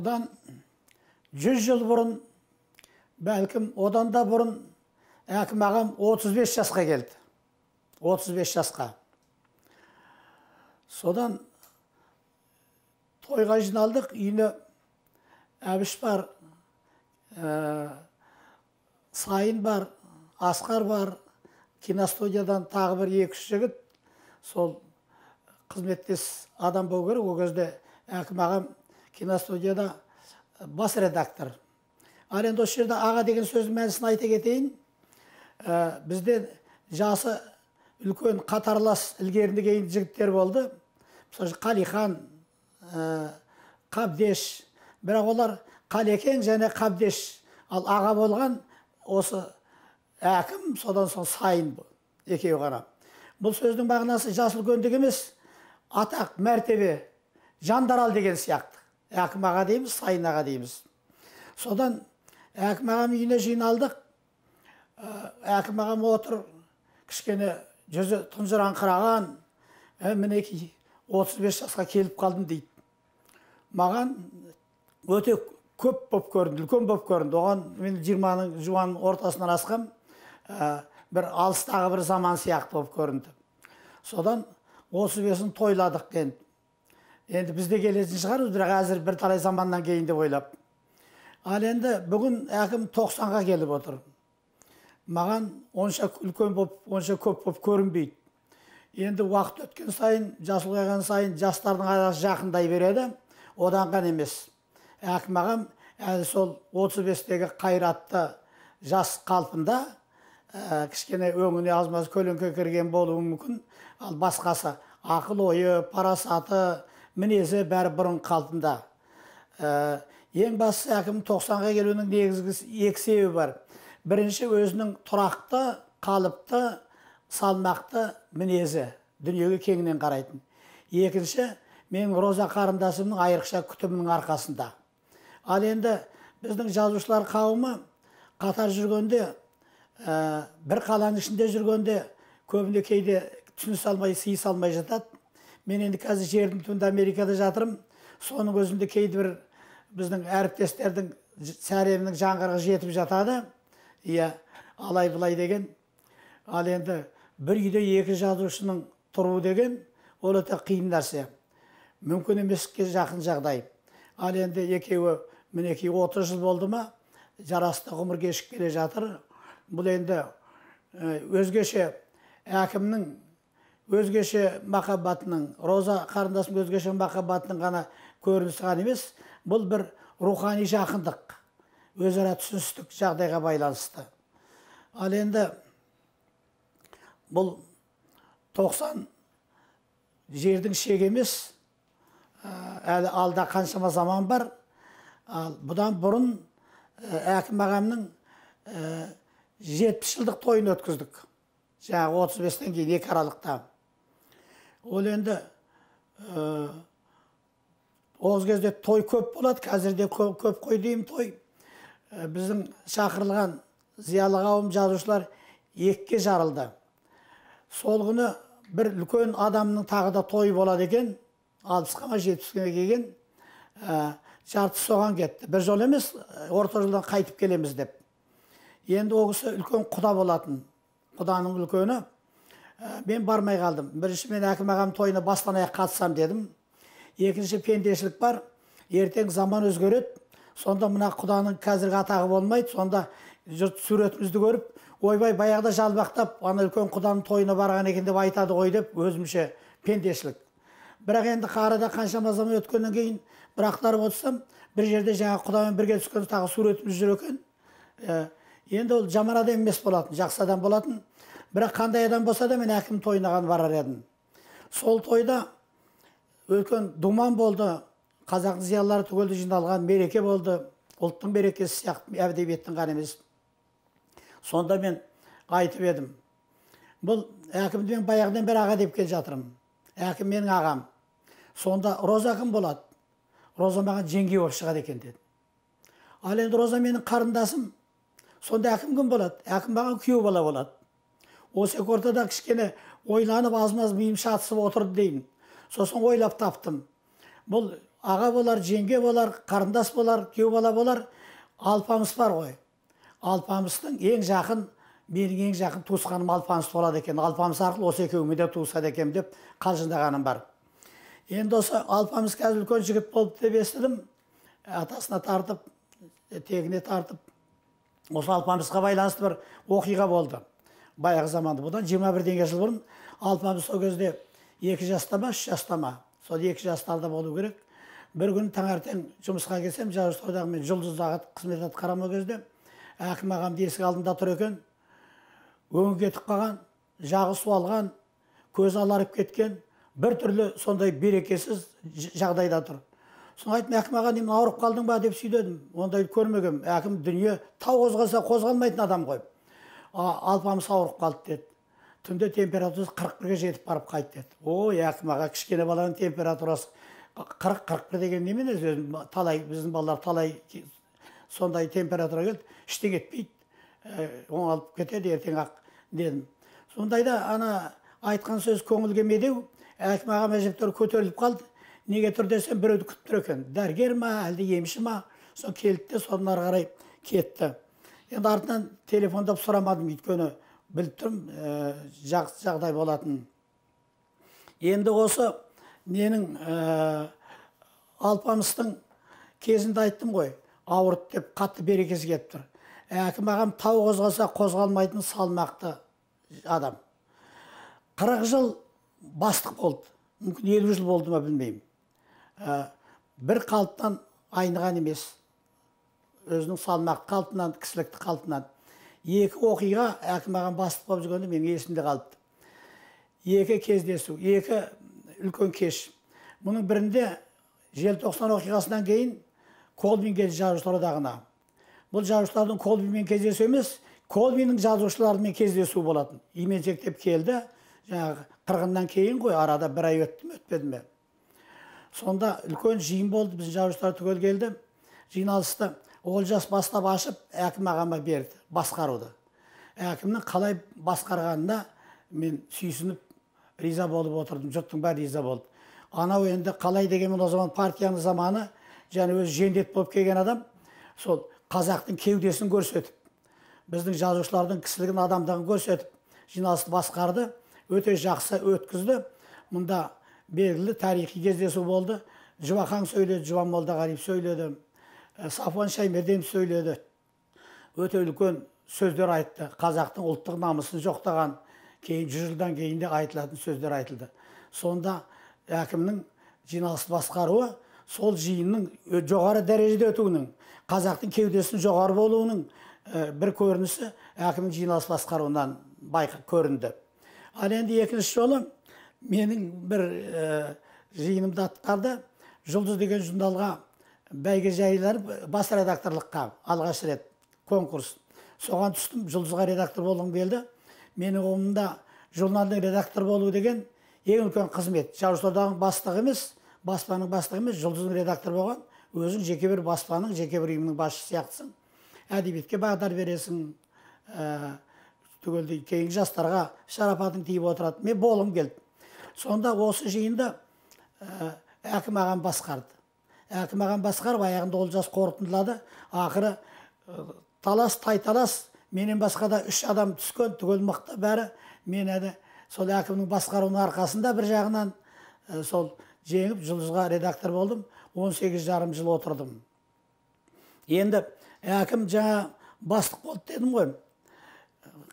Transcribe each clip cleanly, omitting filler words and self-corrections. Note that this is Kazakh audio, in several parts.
Бұдан 100 жыл бұрын, бәлкім одан да бұрын әкім ағам 35 жасқа келді. 35 жасқа. Содан тойға жиналдық, үйіне Әбіш бар, Сайын бар, Асқар бар, киностудиядан тағы бір 2-3 жігіт, сол қызметтес адам болу керек. Ол кезде әкім ағам киностудияда бас редактор. Ал енді осы жерде аға деген сөздің мәнісін айта кетейін. Бізде жасы үлкен қатарлас ілгерінде кейін жігіттер болды. Мысалы Қалихан, Қабдеш, бірақ олар Қалекен және Қабдеш. Ал аға болған осы әкім, содан соң Сайын екеуі ғана. Бұл сөздің мағынасы жас үлкендік емес, атақ, мәртебе, жандарал деген сияқты. Әкім аға дейміз, Сайын аға дейміз. Содан әкім ағам үйіне жиналдық. Әкім ағам отыр, кішкене жүзі тұнжыраңқыраған, мінекей 35 жасқа келіп қалдым дейді. Маған өте көп боп көрінді, үлкен боп көрінді. Оған мен 20-ның жуан ортасынан асқам, бір алыстағы бір заман сияқты боп көрінді. Содан 35-ін тойладық енді. Енді бізде келетін шығармыз, бірақ әзір бір талай заманнан кейін деп ойлап. Ал енді бүгін әкім 90-ға келіп отыр. Маған онша үлкен боп, онша көп боп көрінбейді. Енді уақыт өткен сайын, жас ұлғайған сайын жастардың арасы жақындай береді. Одан ғана емес. Әкім ағам әлі сол 35-тегі қайратты жас қалпында, кішкене өңіне аз-маз көлеңке кірген болуы мүмкін. Ал басқасы ақыл ойы, парасаты, мінезі бәрі бұрын қалпында. Ең бастысы әкім 90-ға келуінің негізгі 2 себебі бар. Бірінші, өзінің тұрақты, қалыпты, салмақты мінезі, дүниеге кеңінен қарайтын. Екінші, менің Роза қарындасымның айрықша күтімінің арқасында. Ал енді біздің жазушылар қауымы қатар жүргенде, бір қаланың ішінде жүргенде, көбіне кейде түсінісе алмай, сыйыса алмай жатады. Мен енді қазір жердің түбінде Америкада жатырмын. Соның өзінде кейде бір біздің әріптестердің сәремінің жаңғырығы жетіп жатады. Алай-бұлай деген. Ал енді бір үйде 2 жазушының тұруы деген ол өте қиын нәрсе. Мүмкін емеске жақын жағдай. Ал енді екеуі мінекей 30 жыл болды ма, жарасты ғұмыр кешіп келе жатыр. Бұл енді өзгеше әкімнің өзгеше махаббатының, Роза қарындасының өзгеше махаббатының ғана көрінісі ғана емес, бұл бір рухани жақындық, өзара түсіністік жағдайға байланысты. Ал енді бұл 90 жердің шегі емес, әлі алда қаншама заман бар. Бұдан бұрын әкім ағамның 70 жылдық тойын өткіздік. Жаңағы 35-тен кейін 2 аралықта. Ол енді ол кезде той көп болады, қазірде көп қой деймін той. Біздің шақырылған зиялы қауым жазушылар 2-ге жарылды. Сол күні бір үлкен адамның тағы да той болады екен, 60-ға ма 70-ге келген, жарты соған кетті. Бір жол емес, орта жолдан қайтып келеміз деп. Енді ол кісі үлкен құда болатын, құданың үлкені. Мен бармай қалдым. Бірінші, мен әкім ағам тойына бастан аяқ қатысам дедім. Екінші, пендешілік бар, ертең заман өзгереді. Сонда мына құданың қазіргі атағы болмайды. Сонда жұрт суретімізді көріп, ойбай баяғыда жалбақтап, ана үлкен құданың тойына барған екен деп айтады ғой деп, өзімше пендешілік. Бірақ енді қарада қаншама заман өткеннен кейін бір ақтарып отырсам, бір жерде жаңа құдамен бірге түскен тағы суретіміз жүр екен. Енді ол жаман адам емес болатын, жақсы адам болатын. Бірақ қандай адам болса да мен әкім тойынаған барар едім. Сол тойда үлкен думан болды, қазақ зиялылары түгелді жиналған мереке болды, ұлттың мерекесі сияқты, әдебиеттің ғана емес. Сонда мен айтып едім. Бұл әкімді мен баяғыдан бері аға деп келе жатырмын. Әкім менің ағам. Сонда Роза кім болады? Роза маған жеңге болып шығады екен деді. Ал енді Роза менің қарындасым. Сонда әкім кім болады? Әкім маған күйеу бала болады. Осы ортада кішкене ойланып, аз-маз миым шатысып отырды деймін. Сосын ойлап таптым. Бұл аға болар, жеңге болар, қарындас болар, күйеу бала болар, алпамыс бар ғой. Алпамыстың ең жақын, менің ең жақын туысқаным алпамыс болады екен. Алпамыс арқылы осы екеуіме де туысады екен деп қалжыңдағаным бар. Енді осы алпамыс қазір үлкен жігіт болып деп естідім. Атасына тартып, тегіне тартып, осы алпамысқа байланысты бір оқиға болды. Баяғы заманда, бұдан 21 жыл бұрын алпамыс о кезде 2 жаста ма, 3 жаста ма, сол 2 жастарда болу керек. Bir gün tаңертең жұмысқа келсем, Жазушылар мен жұлдыздағы қызмет атқарам о кезде, әкім ағам есік алдында тұр екен, өңі кетіп қалған, жағы суалған, көзі аларып кеткен, бір түрлі сондай берекесіз жағдайда тұр. Соны айтым, әкім аға, немен ауырып қалдың ба деп сөйледім. Ондай көрмегем. Әкім дүние тау қозғалса қозғалмайтын адам ғой. Алпамыс ауырып қалды деді. Түнде температурасы 41-ге жетіп барып қайт деді. Ой, әкім аға, кішкене баланың температурасы 40-41 деген немене? Талай, біздің балалар талай сондай температура келді. Іштен кетпейді. Оңалып кетеді ертең ақ дедім. Сондайда ана айтқан сөз көңілге медеу. Әкім ағам әжептәуір көтеріліп қалды. Неге тұр десем, біреуді күтіп тұр екен. Дәрігер ма, әлде емші ма? Соны келді де, содан ары қарай кетті. Енді артынан телефондап сұрамадым, өйткені біліп тұрмын, жақсы жағдай болатын. Енді осы ненің алпамыстың кезінде айттым ғой, ауырды деп қатты берекесі кетіп тұр. Әкім ағам тау қозғалса қозғалмайтын салмақты адам. 40 жыл бастық болды. Мүмкін 50 жыл болды ма білмеймін. Бір қалыптан айныған емес. Өзінің салмақты қалпынан, кісілікті қалпынан. 2 оқиға әкім ағам бастық болып жүргенде менің есімде қалыпты. 2 кездесу, 2 үлкен кеш. Мұның бірінде желтоқсан оқиғасынан кейін Колбин келді Жазушылар одағына. Бұл жазушылардың Колбинмен кездесу емес, Колбиннің жазушыларымен кездесу болатын. Именшектеп келді. Жаңағы қырғыннан кейін ғой, арада 1 ай өтті ме, өтпеді ме. Сонда үлкен жиын болды, біздің жазушылар түгел келді. Жиналысты Олжас бастап ашып, әкім ағама берді басқаруды. Әкімнің қалай басқарғанына мен сүйсініп, риза болып отырдым. Жұрттың бәрі риза болды. Анау енді қалай дегенмен о zaman партияның заманы, және өзі жендет болып келген адам, сол қазақтың кеудесін көрсетіп, біздің жазушылардың кісілігін, адамдығын көрсетіп, жиналысты басқарды, өте жақсы өткізді. Мұнда белгілі тарихи кездесу болды. Жұбақан сөйледі, Жұбан Молдағалиев сөйледі, Сафуан Шаймерденов сөйледі. Өте үлкен сөздер айтты. Қазақтың ұлттық намысын жоқтаған, кейін 100 жылдан кейін де айтылатын сөздер айтылды. Сонда әкімнің жиналысты басқаруы, сол жиынның жоғары дәрежеде өтуінің, қазақтың кеудесінің жоғары болуының бір көрінісі әкімнің жиналысты басқаруынан көрінді. Ал енді екінші жолы менің бір жиынымды атқарды. Жұлдыз деген журналға бәйге жайлар бас редакторлыққа алғаш рет конкурс. Соған түстім, Жұлдызға редактор болғым келді. Менің қолымда журналдың редактор болу деген ең үлкен қызмет. Жазушылар одағының бастығы емес, баспаның бастығы емес, Жұлдыздың редактор болған. Өзің жеке бір баспаның, жеке бір ұйымның басшысы сияқтысың. Әдебиетке бағдар бересің, түгелдей кейінгі жастарға шарапатын тиіп отырады. Мен болғым келді. Сонда осы жиында әкім ағам басқарды. Әкім ағам басқарып, аяғында Олжас қорытындылады. Ақыры талас, тайталас, менен басқа да 3 адам түскен, түгел мықты бәрі. Мен сол әкімнің басқаруының арқасында бір жағынан сол жеңіп, Жұлдызға редактор болдым. 18,5 жыл отырдым. Енді әкім жаңа бастық болды дедім ғой.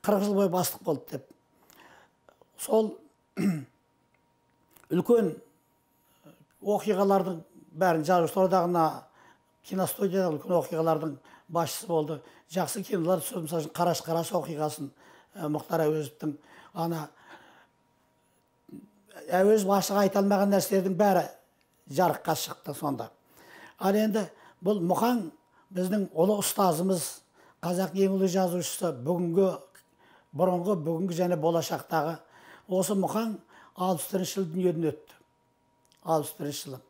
40 жыл бойы бастық болды деп. Сол үлкен оқиғалардың бәрін Жазушылар одағына, киностудияда үлкен оқиғалардың басшысы болды. Жақсы кинолар түсірді. Мысалы, Қараш оқиғасын Мұхтар Әуезовтің ана Әуезов ашық айта алмаған нәрселердің бәрі жарыққа шықты сонда. Ал енді бұл Мұқан біздің ұлы ұстазымыз, қазақ ең ұлы жазушысы, бұрынғы, бүгінгі және болашақтағы. Осы Мұқан 61 жыл дүниеден өтті. 61 жылы.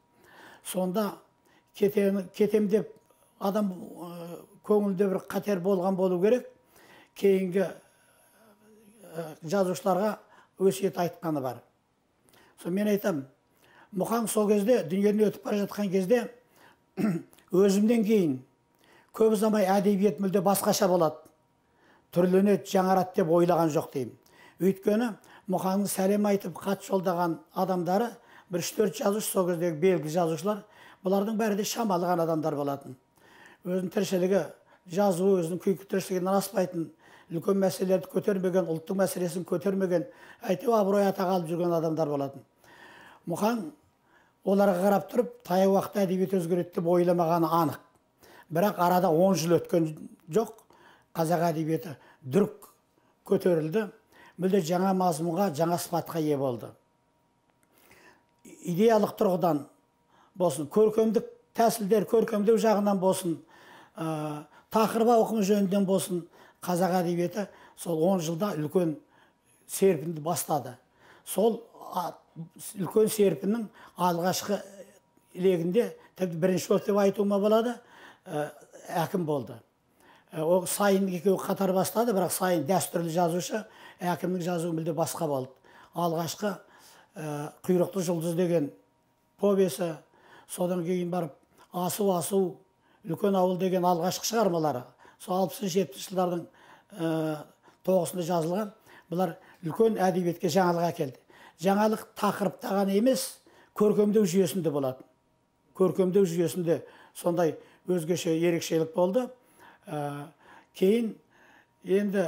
Сонда кетем деп адам көңілде бір қатер болған болу керек. Кейінгі жазушыларға өсиет айтқаны бар. Сол мен айтам, Мұқан сол кезде дүниеден өтіп бара жатқан кезде өзімден кейін көп ұзамай әдебиет мүлде басқаша болады. Түрленеді, жаңарады деп ойлаған жоқ деймін. Өйткені Мұқанның сәлем айтып хат жолдаған адамдары бір 3-4 жазушы, сол кездегі белгілі жазушылар, бұлардың бәрі де шамалы ғана адамдар болатын. Өзінің тіршілігі, жазуы, өзінің күйкі тіршілігінен аспайтын, үлкен мәселелерді көтермеген, ұлттың мәселесін көтермеген, әйтеуір абырой атақ алып жүрген адамдар болатын. Мұқан оларға қарап тұрып, таяу уақытта әдебиет өзгереді деп ойламағаны анық. Бірақ арада 10 жыл өткен жоқ, қазақ әдебиеті дүрк көтерілді, мүлде жаңа мазмұнға, жаңа сипатқа ие болды. Идеялық тұрғыдан болсын, көркемдік тәсілдер, көркемдеу жағынан болсын, тақырып ауқымы жөнінен болсын, қазақ әдебиеті сол 10 жылда үлкен серпінді бастады. Сол үлкен серпіннің алғашқы легінде, бірінші болып деп айтуыма болады, әкім болды. Ол Сайын екеуі қатар бастады, бірақ Сайын дәстүрлі жазушы, әкімнің жазуы мүлде басқа болды. Алғашқы құйрықты жұлдыз деген повесі, содан кейін барып Асу, үлкен ауыл деген алғашқы шығармалары, сол 60-70 жылдардың 9-ында жазылған, бұлар үлкен әдебиетке жаңалық әкелді. Жаңалық тақырыпта ғана емес, көркемдеу жүйесінде болады. Көркемдеу жүйесінде сондай өзгеше ерекшелік болды. Кейін енді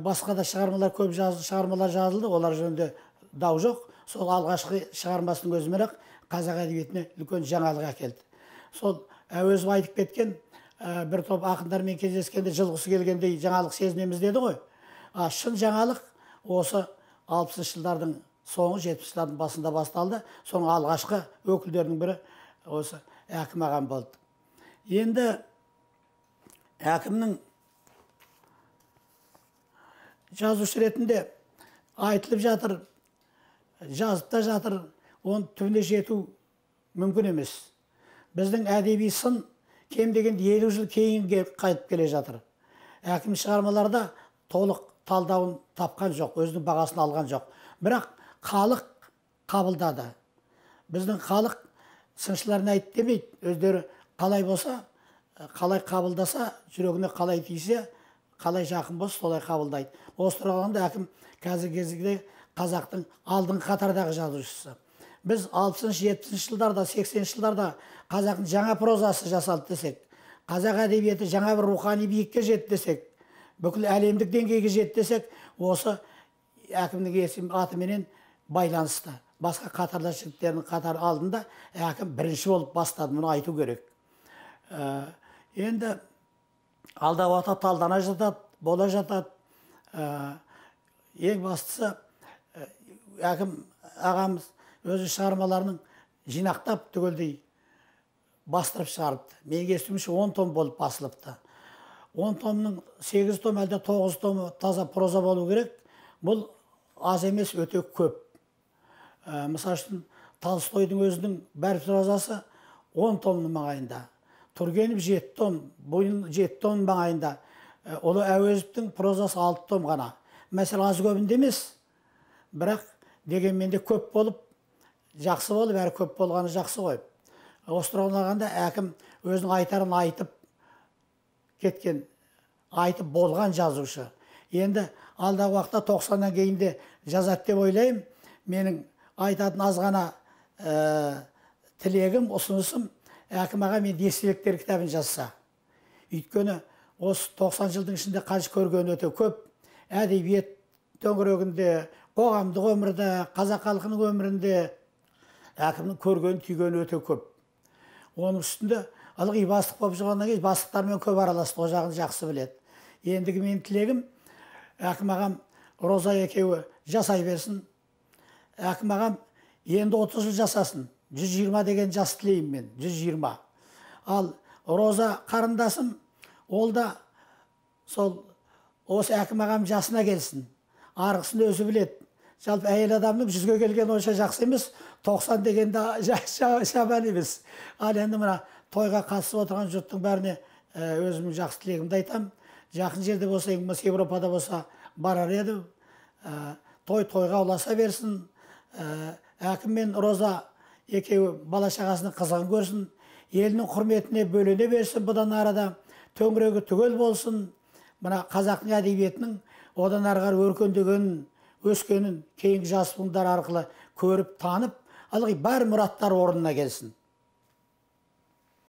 басқа да шығармалар, көп шығармалар жазылды, олар жөнінде дау жоқ. Сол алғашқы шығармасының өзімен-ақ қазақ әдебиетіне үлкен жаңалық әкелді. Сол әуезов айтып кеткен бір топ ақындармен кездескенде жылғысы келгендей жаңалық сезінеміз деді ғой. Шын жаңалық осы 60 жылдардың соңы, 70 жылдардың басында басталды. Соның алғашқы өкілдерінің бірі осы әкім ағам болды. Енді әкімнің жазушы ретінде айтылып жатыр, жазып та жатыр, оны түбіне жету мүмкін емес. Біздің әдеби сын кем дегенде 50 жыл кейінге қайтып келе жатыр. Әкім шығармаларда толық талдауын тапқан жоқ, өзінің бағасын алған жоқ. Бірақ халық қабылдады. Біздің халық сыншыларын айт демейді, өздері қалай болса, қалай қабылдаса, жүрегіне қалай тисе, қалай жақын болса, солай қабылдайды. Осы тұрғанда әкім қазіргі кезде қазақтың алдыңғы қатардағы жазушысы. Біз 60-70 жылдарда, 80 жылдарда қазақтың жаңа прозасы жасалды десек, қазақ әдебиеті жаңа бір рухани биікке жетті десек, бүкіл әлемдік деңгейге жетті десек, осы әкімнің есім атыменен байланысты. Басқа қатарлас жігіттердің қатар алдында әкім бірінші болып бастады, мұны айту керек. Енді алда уақытта талдана жатады, бола жатады. Ең бастысы әкім ағамыз өзі шығармаларының жинақтап түгелдей бастырып шығарыпты. Менің естуімше 10 том болып басылыпты. 10 томның 8 том әлде 9 том таза проза болу керек. Бұл аз емес, өте көп. Мысал үшін Толстойдың өзінің бір прозасы 10 томның маңайында. Тургенев 7 том, Бунин 7 том маңайында. Ұлы Әуезовтің прозасы 6 том ғана. Мәселе аз көбінде емес, бірақ дегенмен де көп болып, жақсы болып, әрі көп болғаны жақсы ғой. Осы тұрғыда әкім өзінің айтарын айтып кеткен, айтып болған жазушы. Енді алдағы уақытта 90-нан кейін де жазады деп ойлаймын. Менің айтатын аз ғана тілегім, ұсынысым, әкім аға мен естеліктер кітабын жазса. Өйткені осы 90 жылдың ішінде қанша көрген өте көп. Әдебиет төңірегінде, қоғамдық өмірде, қазақ халқының өмірінде әкімнің көрген, түйген өте көп. Оның үстінде ылғи бастық болып жүрғаннан кейін бастықтармен көп араласты, о жағын жақсы біледі. Ендігі менің тілегім, әкім ағам Роза екеуі жасай берсін. Әкім ағам енді 30 жыл жасасын. 120 деген жас тілеймін мен, 120. Ал Роза қарындасым, ол да сол осы әкім ағам жасына келсін. Арғысын өзі біледі. Жалпы әйел адамның 100-ге келген онша жақсы емес, 90 дегенде шабан емес. Ал енді мына тойға қатысып отырған жұрттың бәріне өзімнің жақсы тілегімді айтам. Жақын жерде болса, Европада болса барар еді. Тойға ұласа берсін. Әкім мен Роза екеуі бала шағасының қызығын көрсін, елінің құрметіне бөлене берсін, бұдан арада төңірегі түгел болсын. Мына қазақтың әдебиетінің одан ары қарай өркендегенін, өскенін кейінгі жас буындар арқылы көріп, танып, ылғи бар мұраттар орнына келсін.